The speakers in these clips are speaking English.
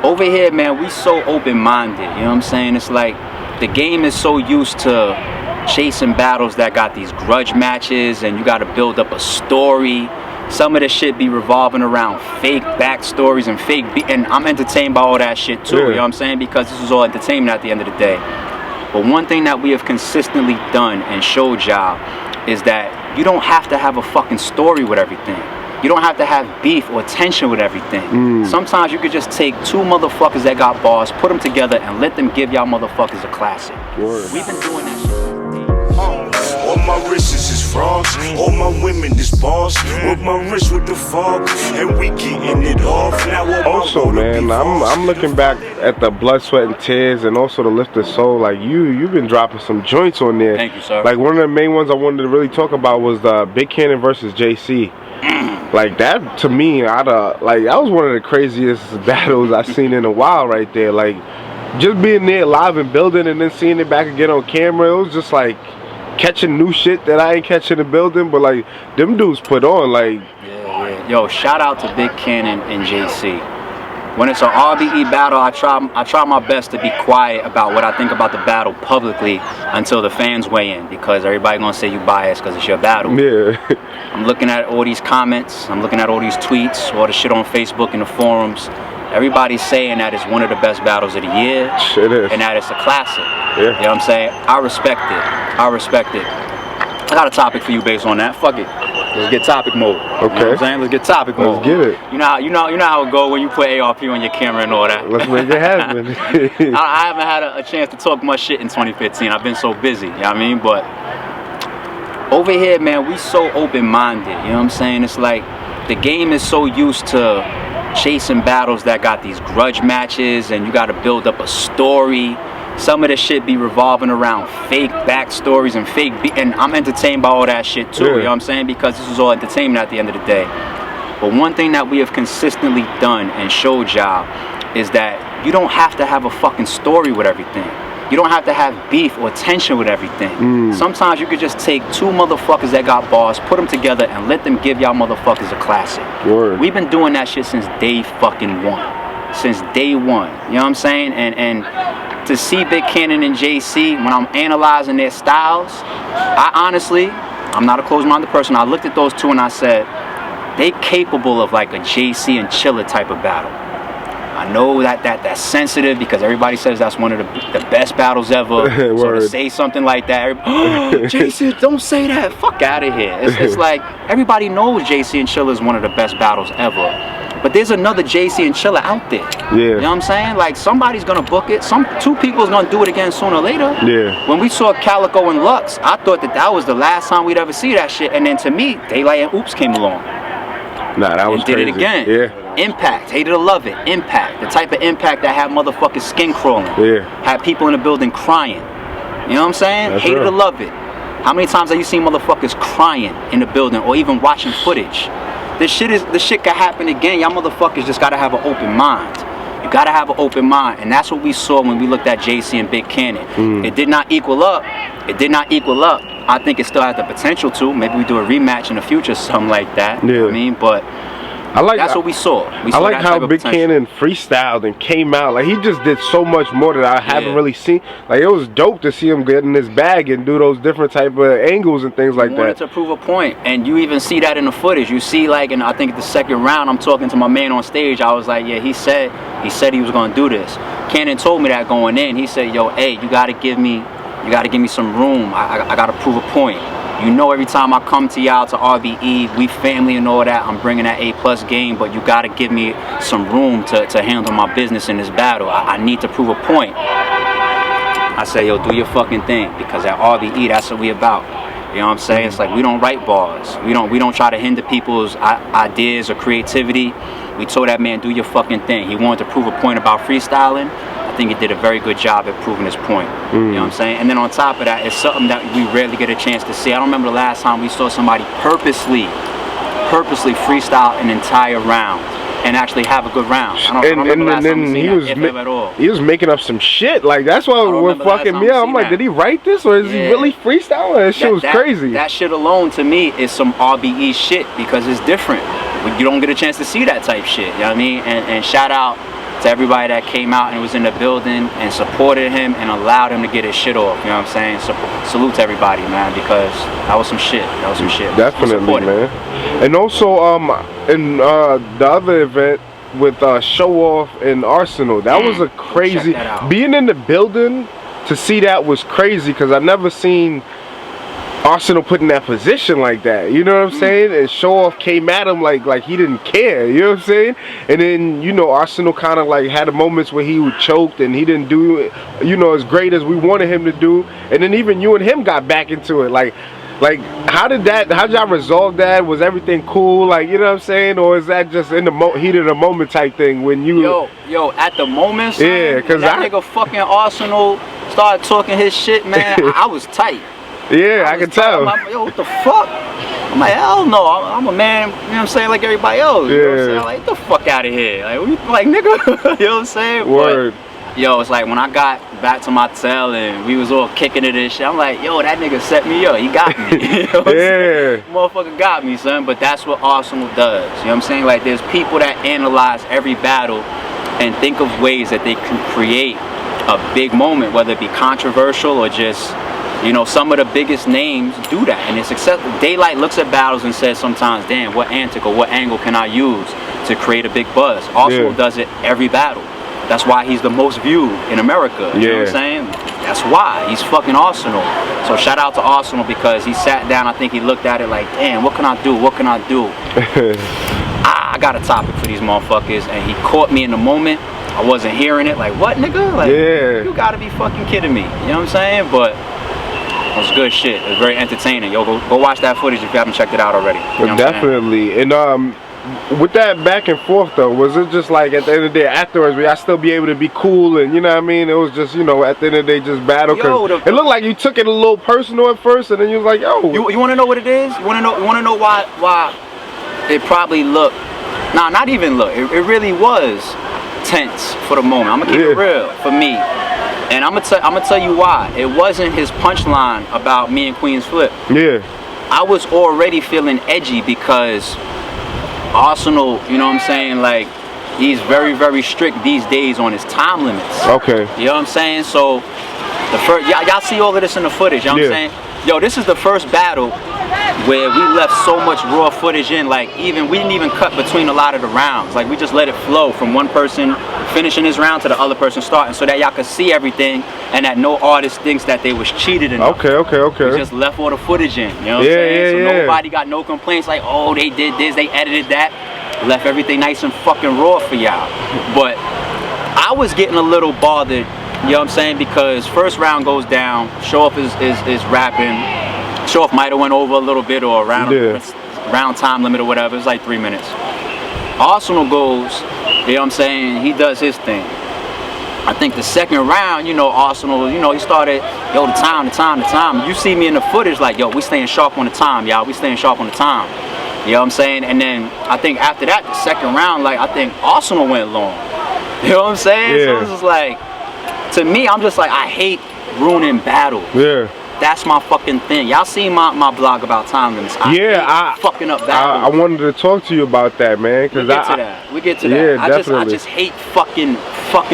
Over here, man, we so open-minded, you know what I'm saying? It's like the game is so used to chasing battles that got these grudge matches and you gotta build up a story. Some of the shit be revolving around fake backstories and and I'm entertained by all that shit too, you know what I'm saying? Because this is all entertainment at the end of the day. But one thing that we have consistently done and showed y'all is that you don't have to have a fucking story with everything. You don't have to have beef or tension with everything. Sometimes you could just take two motherfuckers that got bars, put them together, and let them give y'all motherfuckers a classic. We've been doing that shit. All my wrists is frogs, all my women is boss. With my wrist with the fog, and we getting it off. Now also, man, I'm looking back at the Blood, Sweat, and Tears, and also the Lifted Soul. Like you've been dropping some joints on there. Thank you, sir. Like one of the main ones I wanted to really talk about was the Big Kannon Vs JC. Like that to me, that was one of the craziest battles I've seen in a while right there. Like just being there live and building and then seeing it back again on camera, it was just like catching new shit that I ain't catching in the building, but like them dudes put on like yeah. Yo, shout out to Big Kannon and JC. When it's an RBE battle, I try my best to be quiet about what I think about the battle publicly until the fans weigh in, because everybody gonna say you biased because it's your battle. Yeah. I'm looking at all these comments, I'm looking at all these tweets, all the shit on Facebook and the forums. Everybody's saying that it's one of the best battles of the year. Shit is. And that it's a classic. Yeah. You know what I'm saying? I respect it. I respect it. I got a topic for you based on that. Fuck it. Let's get topic mode. Okay. You know what I'm saying? Let's get topic mode. Let's get it. You know how it go when you put ARP on your camera and all that. Let's make it happen. I haven't had a chance to talk much shit in 2015. I've been so busy, you know what I mean? But over here, man, we so open-minded, you know what I'm saying? It's like the game is so used to chasing battles that got these grudge matches and you gotta build up a story. Some of the shit be revolving around fake backstories and and I'm entertained by all that shit too, you know what I'm saying? Because this is all entertainment at the end of the day. But one thing that we have consistently done and showed y'all is that you don't have to have a fucking story with everything. You don't have to have beef or tension with everything. Sometimes you could just take two motherfuckers that got bars, put them together, and let them give y'all motherfuckers a classic. We've been doing that shit since day fucking one. Since day one. You know what I'm saying? And to see Big Kannon and JC, when I'm analyzing their styles, I honestly, I'm not a closed-minded person. I looked at those two and I said, they capable of like a JC and Chilla type of battle. I know that's sensitive because everybody says that's one of the best battles ever. So to say something like that, JC, don't say that. Fuck out of here. It's like everybody knows JC and Chilla is one of the best battles ever. But there's another JC and Chilla out there. You know what I'm saying? Like somebody's gonna book it. Two people's gonna do it again sooner or later. When we saw Calico and Lux, I thought that was the last time we'd ever see that shit. And then to me, Daylight and Oops came along. Nah, that was crazy. Did it again. Impact, hated or love it. Impact, the type of impact that had motherfuckers skin crawling. Had people in the building crying. You know what I'm saying? That's hated real. or love it. How many times have you seen motherfuckers crying in the building or even watching footage? This shit could happen again. Y'all motherfuckers just gotta have an open mind. You gotta have an open mind, and that's what we saw when we looked at JC and Big Kannon. It did not equal up. It did not equal up. I think it still has the potential to. Maybe we do a rematch in the future, something like that. You know what I mean? But that's what we saw. I like how Big Kannon freestyled and came out. Like he just did so much more that I haven't really seen. Like it was dope to see him get in his bag and do those different type of angles and things like that. He wanted to prove a point, and you even see that in the footage. You see, like, and I think the second round, I'm talking to my man on stage. I was like, yeah, he said he was gonna do this. Kannon told me that going in. He said, yo, hey, you gotta give me some room. I gotta prove a point. You know, every time I come to y'all to RBE, we family and all that, I'm bringing that A+ game, but you gotta give me some room to handle my business in this battle. I need to prove a point. I say, yo, do your fucking thing, because at RBE, that's what we about. You know what I'm saying? It's like we don't write bars. We don't try to hinder people's ideas or creativity. We told that man, do your fucking thing. He wanted to prove a point about freestyling. I think he did a very good job at proving his point. You know what I'm saying? And then on top of that, it's something that we rarely get a chance to see. I don't remember the last time we saw somebody purposely freestyle an entire round and actually have a good round. I don't remember last time he was at all. He was making up some shit. Like that's what was fucking me up. I'm like, did he write this or is he really freestyling? That shit was crazy. That shit alone to me is some RBE shit because it's different. You don't get a chance to see that type shit. You know what I mean? And shout out to everybody that came out and was in the building and supported him and allowed him to get his shit off. You know what I'm saying? So, salute to everybody, man, because that was some shit. That was some shit. Definitely, man. And also, in the other event with Showoff and Arsonal, that was a crazy. Being in the building to see that was crazy because I never seen Arsonal put in that position like that, you know what I'm saying? And Showoff came at him like he didn't care, you know what I'm saying? And then, you know, Arsonal kind of like had moments where he choked and he didn't do, you know, as great as we wanted him to do. And then even you and him got back into it. Like how did y'all resolve that? Was everything cool? Like, you know what I'm saying? Or is that just in the heat of the moment type thing when you... Yo, at the moment, son, yeah, because that nigga fucking Arsonal started talking his shit, man, I was tight. Yeah, I can tell. Like, yo, what the fuck? I'm like, hell no, I'm a man, you know what I'm saying, like everybody else. You know what I'm saying? Like, get the fuck out of here. Like nigga, you know what I'm saying? Word. But, yo, it's like when I got back to my cell and we was all kicking it and shit, I'm like, yo, that nigga set me up. He got me. You know what I'm saying? Motherfucker got me, son. But that's what Arsonal does. You know what I'm saying? Like, there's people that analyze every battle and think of ways that they can create a big moment, whether it be controversial or just... You know, some of the biggest names do that, and it's successful. Daylight looks at battles and says sometimes, damn, what antic or what angle can I use to create a big buzz? Arsonal does it every battle. That's why he's the most viewed in America. You know what I'm saying? That's why. He's fucking Arsonal. So shout out to Arsonal because he sat down, I think he looked at it like, damn, what can I do? What can I do? I got a topic for these motherfuckers, and he caught me in the moment. I wasn't hearing it. Like, what, nigga? Like, you gotta be fucking kidding me. You know what I'm saying? But it was good shit. It was very entertaining. Yo, go watch that footage if you haven't checked it out already. You know definitely. And with that back and forth though, was it just like at the end of the day afterwards, will y'all still be able to be cool and you know what I mean? It was just, you know, at the end of the day just battle. Cause it looked like you took it a little personal at first, and then you was like, yo. You want to know what it is? You want to know why it probably looked? Nah, not even look. It really was tense for the moment. I'm gonna keep it real for me. And I'm gonna tell you why. It wasn't his punchline about me and Queenz Flip. Yeah. I was already feeling edgy because Arsonal, you know what I'm saying, like, he's very, very strict these days on his time limits. Okay. You know what I'm saying? So the first, y'all see all of this in the footage, you know what I'm saying? Yo, this is the first battle where we left so much raw footage in, like we didn't even cut between a lot of the rounds. Like we just let it flow from one person finishing his round to the other person starting so that y'all could see everything and that no artist thinks that they was cheated enough. Okay. We just left all the footage in, you know what I'm saying? So nobody got no complaints like, oh, they did this, they edited that. Left everything nice and fucking raw for y'all. But I was getting a little bothered, you know what I'm saying, because first round goes down, Showoff is rapping. Showoff might have went over a little bit or around round time limit or whatever. It's like 3 minutes. Arsonal goes, you know what I'm saying, he does his thing. I think the second round, you know, Arsonal, you know, he started, yo, the time. You see me in the footage like, yo, we staying sharp on the time, y'all. We staying sharp on the time. You know what I'm saying? And then I think after that, the second round, like, I think Arsonal went long. You know what I'm saying? So it's just like, to me, I'm just like, I hate ruining battles. That's my fucking thing. Y'all seen my blog about time limits. I hate fucking up battles. I wanted to talk to you about that, man. We get to that. I just hate fucking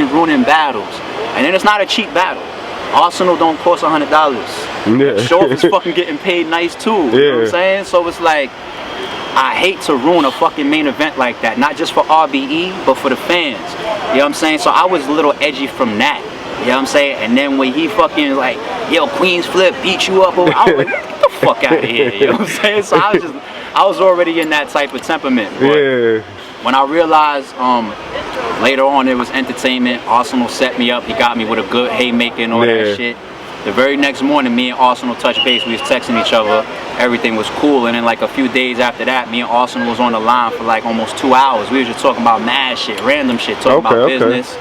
ruining battles. And then it's not a cheap battle. Arsonal don't cost $100. Showoff is fucking getting paid nice too. You know what I'm saying? So it's like, I hate to ruin a fucking main event like that. Not just for RBE, but for the fans. You know what I'm saying? So I was a little edgy from that. You know what I'm saying? And then when he fucking like, yo, Queenz Flip beat you up, I was like, get the fuck out of here. You know what I'm saying? So I was already in that type of temperament. But when I realized later on it was entertainment, Arsonal set me up. He got me with a good haymaker and all that shit. The very next morning, me and Arsonal touched base. We was texting each other. Everything was cool. And then like a few days after that, me and Arsonal was on the line for like almost 2 hours. We were just talking about mad shit, random shit, talking about business.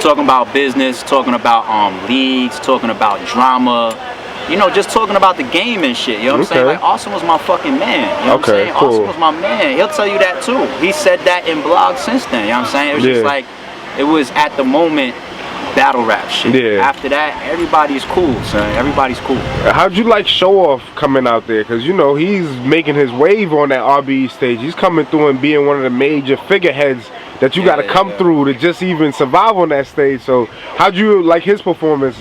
Talking about business, talking about leagues, talking about drama, you know, just talking about the game and shit. You know what I'm saying? Like, Arsenal's my fucking man. You know what I'm saying? Cool. Arsenal's my man. He'll tell you that too. He said that in blogs since then. You know what I'm saying? It was just like, it was at the moment battle rap shit. Yeah. After that, everybody's cool, son. Everybody's cool. How'd you like Showoff coming out there? Because, you know, he's making his wave on that RBE stage. He's coming through and being one of the major figureheads that you got to come through to just even survive on that stage. So how'd you like his performance?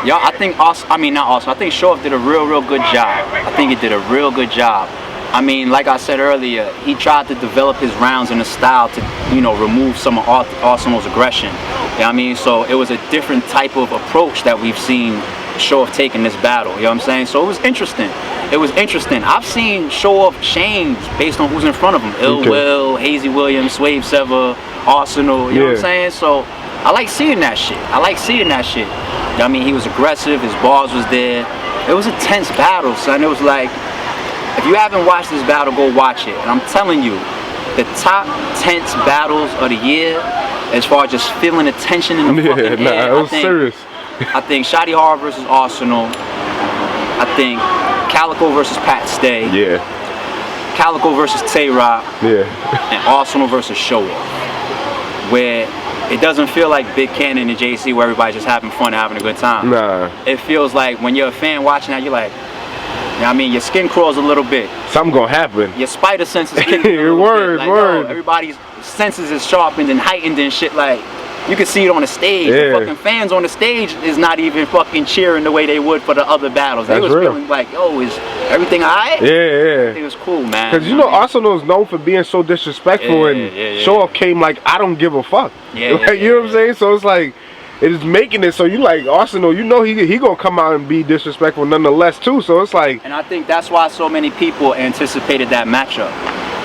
Yo, I think I think Showoff did a real good job. I think he did a real good job. I mean, like I said earlier, he tried to develop his rounds in a style to, you know, remove some of Arsenal's aggression. You know what I mean? So it was a different type of approach that we've seen Showoff take in this battle. You know what I'm saying? So it was interesting. It was interesting. I've seen Showoff change based on who's in front of him. Ill Will, Hazy Williams, Swave Sever, Arsonal. You know what I'm saying? So I like seeing that shit. I like seeing that shit. You know what I mean? He was aggressive. His bars was there. It was a tense battle, son. It was like, if you haven't watched this battle, go watch it. And I'm telling you, the top tense battles of the year, as far as just feeling the tension in the fucking air, it was serious. I think Shotty Hard versus Arsonal. I think Calico versus Pat Stay. Yeah. Calico versus Tay-Rock. Yeah. And Arsonal versus Showoff. Where it doesn't feel like Big Kannon and JC where everybody's just having fun, having a good time. Nah. It feels like when you're a fan watching that, you're like, you know what I mean, your skin crawls a little bit. Something gonna happen. Your spider senses kick in a little bit. Like, yo, everybody's senses is sharpened and heightened and shit. Like, you can see it on the stage. The fucking fans on the stage is not even fucking cheering the way they would for the other battles. They was feeling like, yo, is everything alright? Yeah. It was cool, man. Because you know, Arsenal is known for being so disrespectful, and Showoff came like, I don't give a fuck. You know what I'm saying? So it's like, it is making it so you like Arsonal, you know he gonna come out and be disrespectful nonetheless too. So it's like, and I think that's why so many people anticipated that matchup.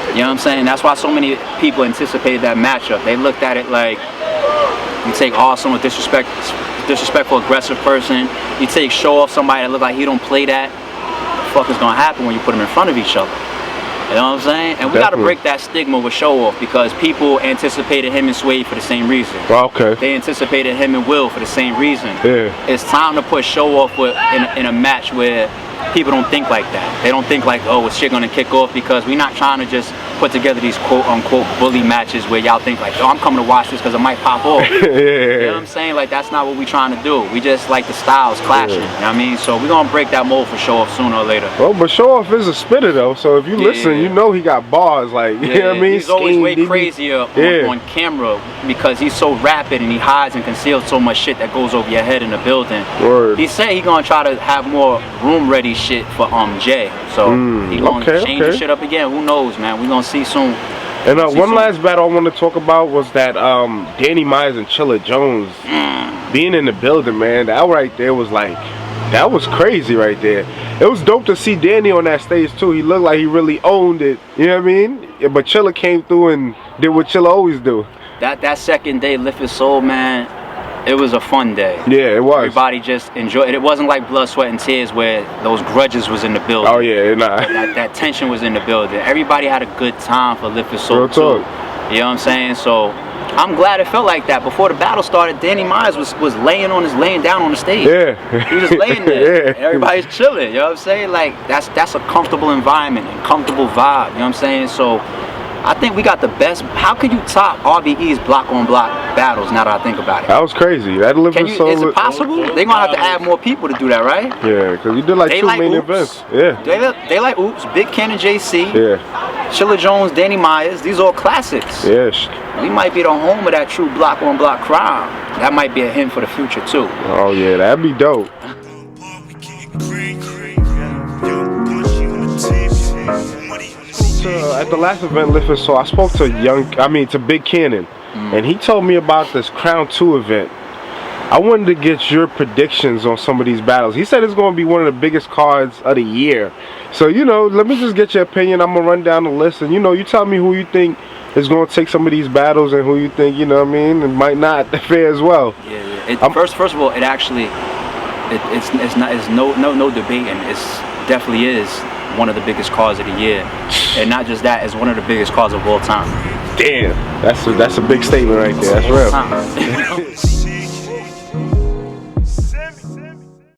You know what I'm saying? That's why so many people anticipated that matchup. They looked at it like, you take Arsonal, disrespectful, aggressive person. You take Showoff, somebody that look like he don't play that. What the fuck is gonna happen when you put them in front of each other? You know what I'm saying? And we got to break that stigma with Showoff, because people anticipated him and Swade for the same reason. They anticipated him and Will for the same reason. It's time to put Showoff in a match where people don't think like that. They don't think like, oh, is shit gonna kick off? Because we're not trying to just put together these quote-unquote bully matches where y'all think like, oh, I'm coming to watch this because it might pop off. You know what I'm saying? Like, that's not what we're trying to do. We just like the styles clashing. You know what I mean? So we're gonna break that mold for Showoff sooner or later. Well, but Showoff is a spitter though, so if you listen, you know he got bars, like, you know what I mean? He's always way crazier on camera because he's so rapid and he hides and conceals so much shit that goes over your head in the building. He said he gonna try to have more room ready shit for Jay, so he gonna change the shit up again. Who knows, man? We gonna see soon. And one last battle I want to talk about was that Danny Myers and Chilla Jones being in the building, man. That right there was like, that was crazy right there. It was dope to see Danny on that stage too. He looked like he really owned it, you know what I mean? But Chilla came through and did what Chilla always do. That second day, Lift His Soul, man. It was a fun day. Yeah, it was. Everybody just enjoyed it. It wasn't like blood, sweat, and tears where those grudges was in the building. Oh yeah, nah. That tension was in the building. Everybody had a good time for Lift His Soul too. You know what I'm saying? So I'm glad it felt like that. Before the battle started, Danny Myers was laying down on the stage. He was just laying there. Everybody's chilling. You know what I'm saying? Like, that's a comfortable environment and comfortable vibe. You know what I'm saying? So I think we got the best. How could you top RBE's block on block battles now that I think about it? That was crazy. That Lift His Soul. Is it possible? They're gonna have to add more people to do that, right? Yeah, because we did like two main events. Yeah. They like Oops, Big Kannon JC. Chilla Jones, Danny Myers. These are all classics. We might be the home of that true block on block crowd. That might be a hint for the future too. Oh yeah, that'd be dope. At the last event, Lift His Soul, I spoke to Big Kannon, and he told me about this Crown 2 event. I wanted to get your predictions on some of these battles. He said it's going to be one of the biggest cards of the year. So, you know, let me just get your opinion. I'm going to run down the list, and, you know, you tell me who you think is going to take some of these battles and who you think, you know what I mean, it might not fare as well. First of all, it actually, it's no debate, and it definitely is one of the biggest cards of the year, and not just that, it's one of the biggest cards of all time. Damn, that's a big statement right there. That's real.